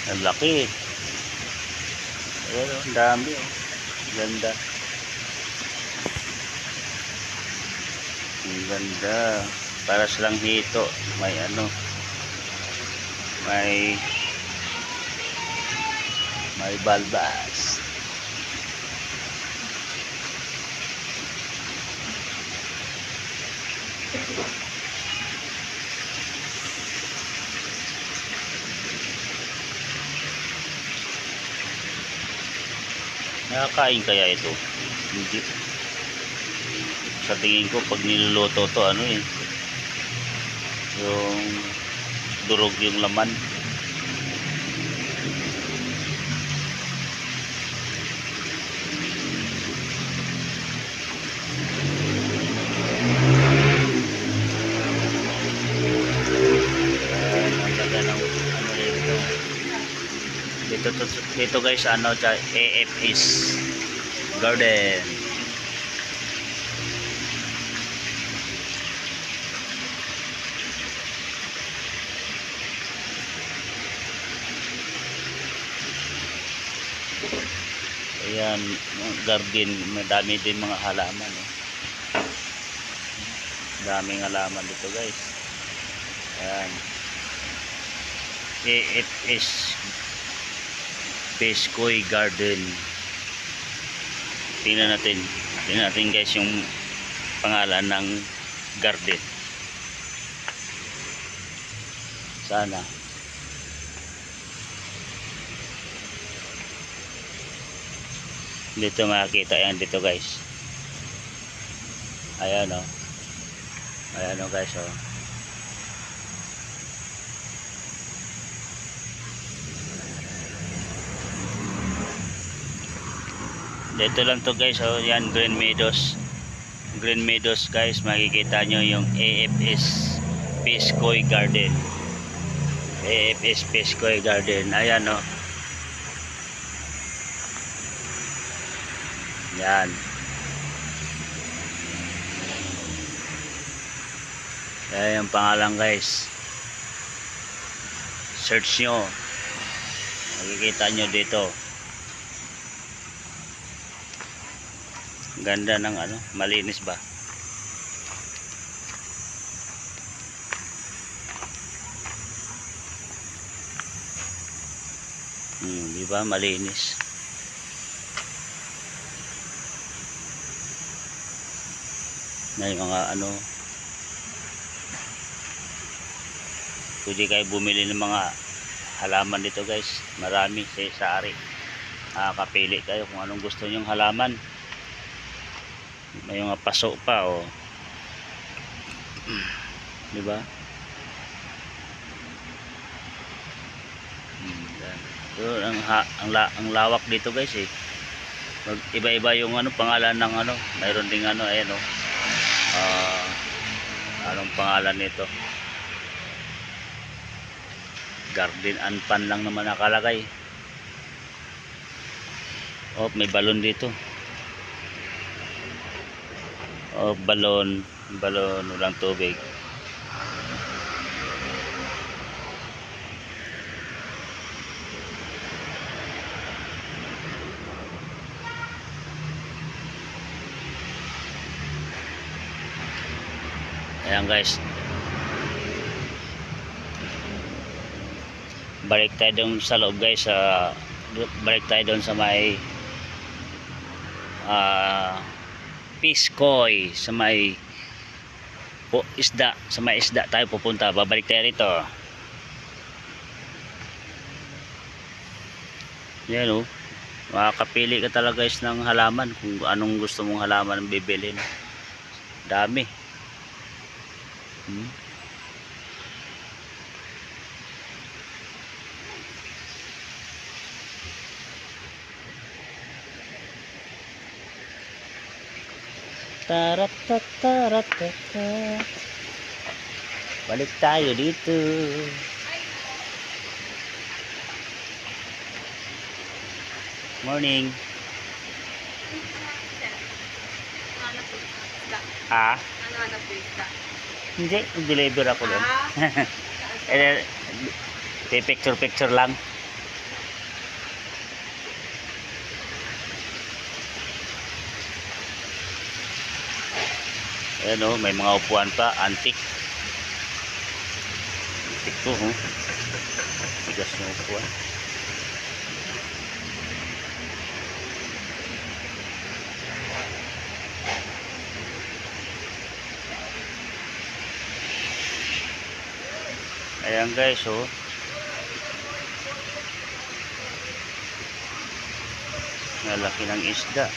Ang laki. Ayan, ang dami. Oh. Ganda. Ang ganda. Para silang hito. May ano. May balbas. Nakakain kaya ito? Hindi. Sa tingin ko pag niluluto to ano eh, yung durog yung laman. Ang ganda ng ano dito. Dito guys, ano, AFS Garden. Ayan, garden, madami din mga halaman. Daming halaman dito guys. Ayan. AFS Peskoy Garden. Tingnan natin guys yung pangalan ng garden. Sana dito makikita yan dito guys. Ayan o. Ayan o guys o. Dito lang to guys oh, yan Green Meadows. Green Meadows guys, makikita nyo yung AFS Peskoy Garden. AFS Peskoy Garden. Ayan oh. Yan. Ayan yung pangalan guys. Search nyo. Makikita nyo dito. Ganda ng ano, malinis ba? Di ba malinis? Na yung mga ano, pwede kayo bumili ng mga halaman dito guys. Marami sa ari. Kapili kayo kung anong gusto nyong halaman. May mga paso pa oh. Di ba? So, ang lawak dito guys eh. Iba-iba yung ano pangalan ng ano. Mayroon ding ano ayan oh. Anong pangalan nito? Garden and Pan lang naman nakalagay. Oh, may balon dito. Oh, balon, walang tubig. Ayan guys. Balik tayo dun sa loob guys. Balik tayo dun sa may Peskoy, sa may isda, sa may isda tayo pupunta. Babalik tayo rito. Yan oh. Makakapili ka talaga guys ng halaman kung anong gusto mong halaman ang bibilin. Dami. Taratataratata. Balik tayo dito. Morning. Hindi, deliver ako lang. Picture lang. Ayan o, may mga upuan pa, antique. Antique to, oh. Bigas na upuan. Ayan guys, oh. Nalaki ng isda.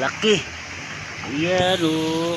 Laki. Ayan o.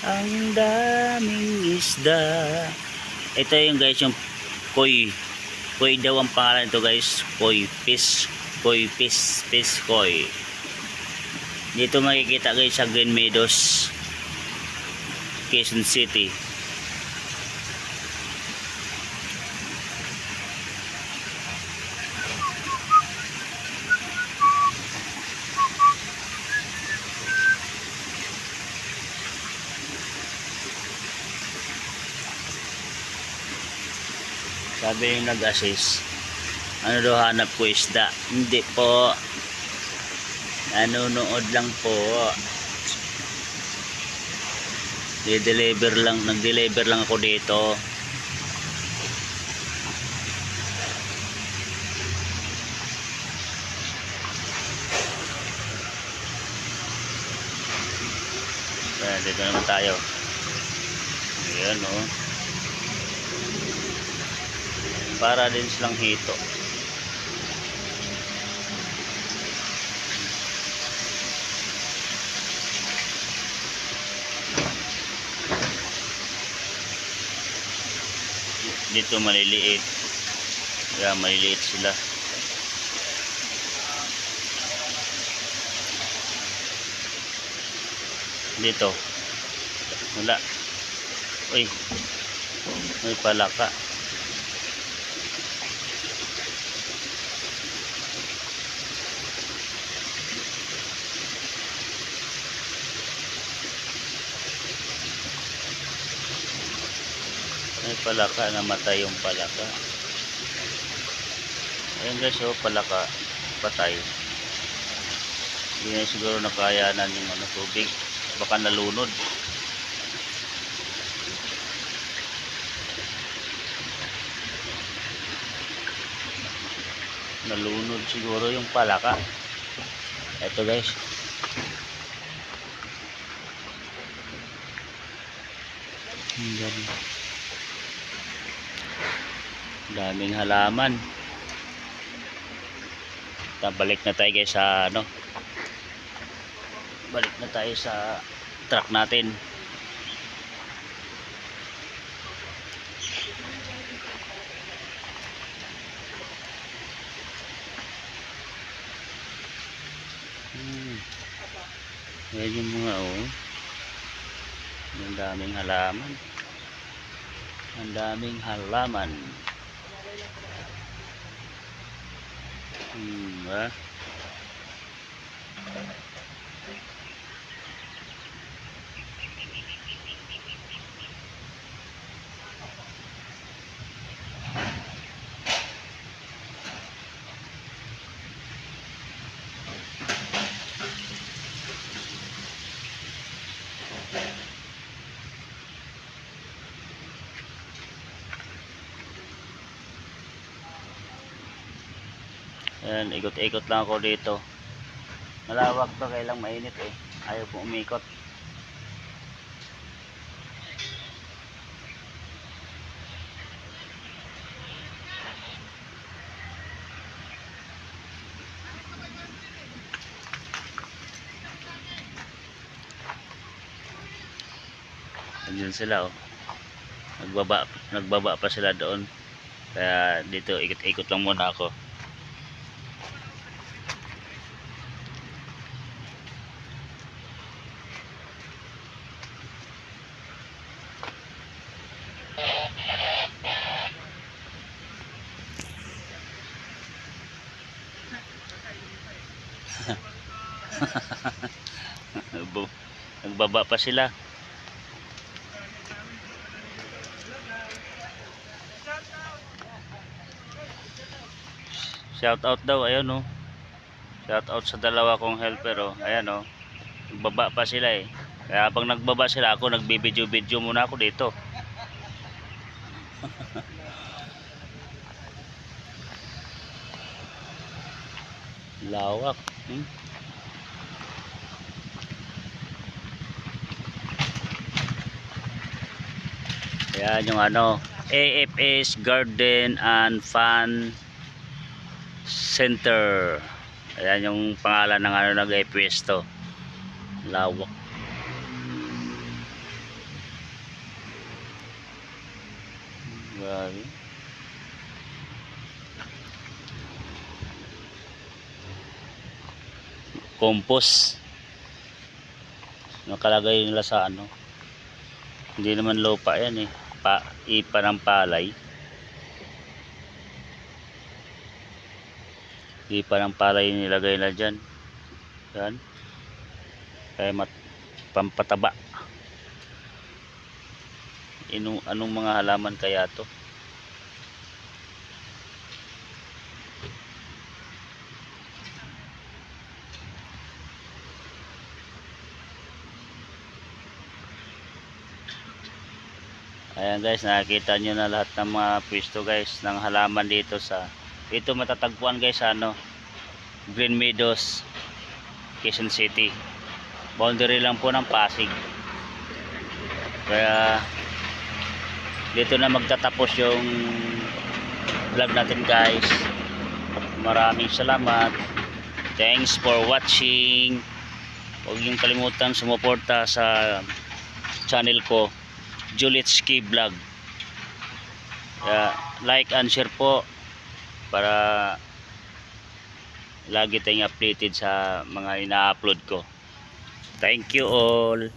Ang daming isda. Ito yung guys, yung koi. Koi daw ang pangalan ito guys. Koi fish. Koi fish. Fish koi. Dito makikita guys sa Green Meadows, Quezon City. Sabi yung nag-assist, ano daw hanap ko isda? Hindi po, nanonood lang po. Nag-deliver lang ako dito. Ayan, dito naman tayo. Ayan o. Para din silang hito. Dito maliliit. Kaya maliliit sila. Dito wala. Uy, may palaka. May palaka, namatay yung palaka. Ayun guys, oh, palaka patay. Hindi na siguro nakayanan yung tubig, baka nalunod. Nalunod siguro yung palaka. Ito guys, daming halaman. Balik na tayo guys sa balik na tayo sa truck natin. Ayan yung mga ang daming halaman. Ang daming halaman. Ba? Ayan, ikot-ikot lang ako dito. Malawak to, kailang mainit eh. Ayaw kong umikot. Andyan sila oh. Nagbaba pa sila doon. Kaya dito ikot-ikot lang muna ako. Nagbaba pa sila. Shout out daw, ayun oh. Shout out sa dalawa kong helper oh. Ayan oh. Nagbaba pa sila eh. Kaya pag nagbaba sila ako, nagbibidyo-video muna ako dito. Lawak. Ayan yung ano, AFS Garden and Fun Center. Ayan yung pangalan ng ano, nag-pwesto. Lawak. Grabe. Compost. Nakalagay nila sa ano. Hindi naman lupa yan eh. Ipa ng palay. Ipa ng palay yung nilagay na dyan. Yan. Kaya pampataba. Anong mga halaman kaya to? Ayan guys, nakikita nyo na lahat ng mga pwesto guys ng halaman dito sa ito matatagpuan guys sa ano, Green Meadows, Quezon City. Boundary lang po ng Pasig. Kaya dito na magtatapos yung vlog natin guys. Maraming salamat. Thanks for watching. Huwag niyong kalimutan sumuporta sa channel ko, Julitski Vlog. Like and share po para lagi tayong updated sa mga ina-upload ko. Thank you all.